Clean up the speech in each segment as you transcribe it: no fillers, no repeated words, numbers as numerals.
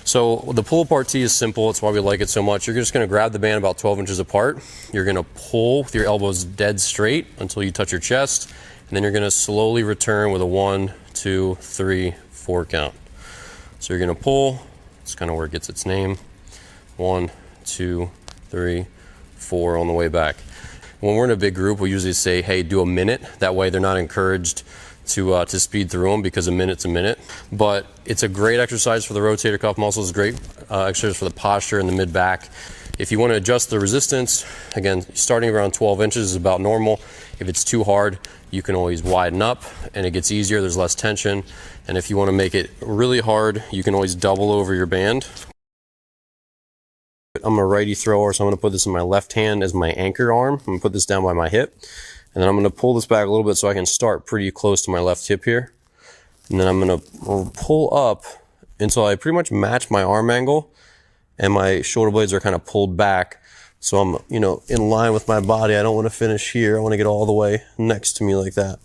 So the pull apart tee is simple. It's why we like it so much. You're just going to grab the band about 12 inches apart. You're going to pull with your elbows dead straight until you touch your chest. And then you're going to slowly return with a 1, 2, 3, 4 count. So you're going to pull. It's kind of where it gets its name. 1, 2, 3, 4 on the way back. When we're in a big group, we usually say, hey, do a minute. That way they're not encouraged to speed through them, because a minute's a minute. But it's a great exercise for the rotator cuff muscles, great exercise for the posture and the mid back. If you want to adjust the resistance, again, starting around 12 inches is about normal. If it's too hard, you can always widen up and it gets easier, there's less tension. And if you want to make it really hard, you can always double over your band. I'm a righty thrower, so I'm going to put this in my left hand as my anchor arm. I'm going to put this down by my hip. And then I'm going to pull this back a little bit so I can start pretty close to my left hip here. And then I'm going to pull up until I pretty much match my arm angle and my shoulder blades are kind of pulled back. So I'm, in line with my body. I don't want to finish here. I want to get all the way next to me like that.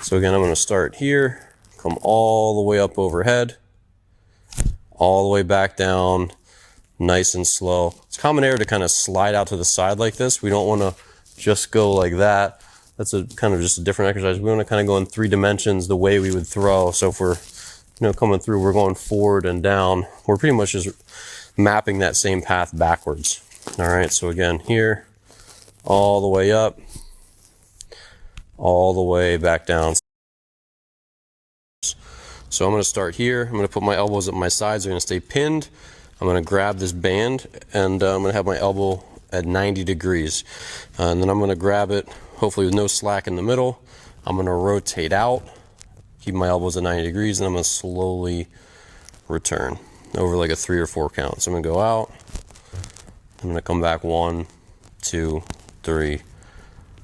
So again, I'm going to start here, come all the way up overhead, all the way back down, nice and slow. It's common error to kind of slide out to the side like this. We don't want to just go like that. That's a kind of just a different exercise. We want to kind of go in 3 dimensions the way we would throw. So if we're coming through, we're going forward and down. We're pretty much just mapping that same path backwards. All right, so again, here, all the way up, all the way back down. So I'm going to start here. I'm going to put my elbows at my sides. They're going to stay pinned. I'm going to grab this band and I'm going to have my elbow at 90 degrees. And then I'm going to grab it, hopefully with no slack in the middle. I'm going to rotate out, keep my elbows at 90 degrees, and I'm going to slowly return over like a 3 or 4 count. So I'm going to go out. I'm going to come back 1, 2, 3,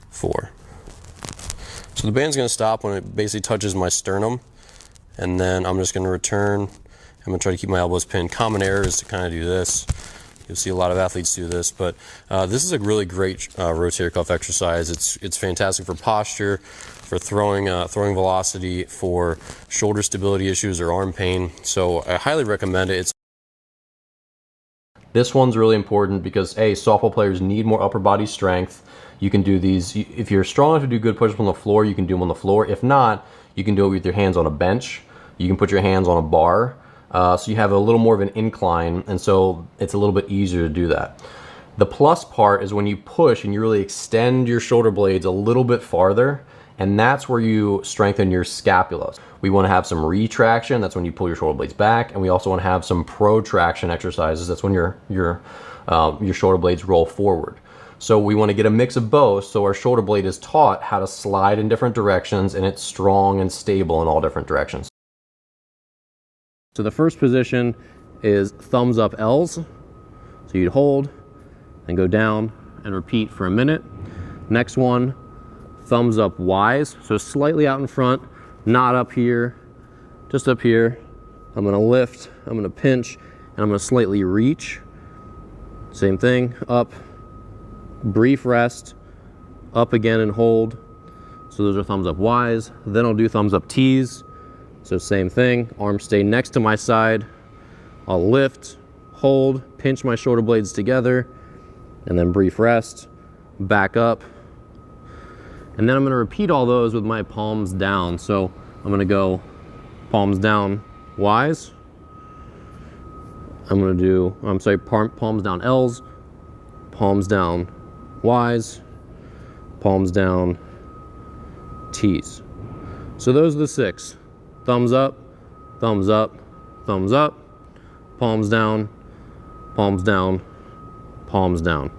4. So the band's going to stop when it basically touches my sternum. And then I'm just going to return. I'm going to try to keep my elbows pinned. Common error is to kind of do this. You'll see a lot of athletes do this, but this is a really great rotator cuff exercise. It's fantastic for posture, for throwing velocity, for shoulder stability issues or arm pain. So I highly recommend it. This one's really important because softball players need more upper body strength. You can do these, if you're strong enough to do good push-ups on the floor, you can do them on the floor. If not, you can do it with your hands on a bench. You can put your hands on a bar. So you have a little more of an incline, and so it's a little bit easier to do that. The plus part is when you push and you really extend your shoulder blades a little bit farther, and that's where you strengthen your scapula. We want to have some retraction, that's when you pull your shoulder blades back, and we also want to have some protraction exercises, that's when your shoulder blades roll forward. So we want to get a mix of both, so our shoulder blade is taught how to slide in different directions, and it's strong and stable in all different directions. So the first position is thumbs up L's. So you'd hold and go down and repeat for a minute. Next one, thumbs up Y's. So slightly out in front, not up here, just up here. I'm gonna lift, I'm gonna pinch, and I'm gonna slightly reach. Same thing, up, brief rest, up again and hold. So those are thumbs up Y's. Then I'll do thumbs up T's. So same thing, arms stay next to my side. I'll lift, hold, pinch my shoulder blades together, and then brief rest, back up. And then I'm gonna repeat all those with my palms down. So I'm gonna go palms down Y's. I'm gonna do, palms down L's, palms down Y's, palms down T's. So those are the 6. Thumbs up, thumbs up, thumbs up, palms down, palms down, palms down.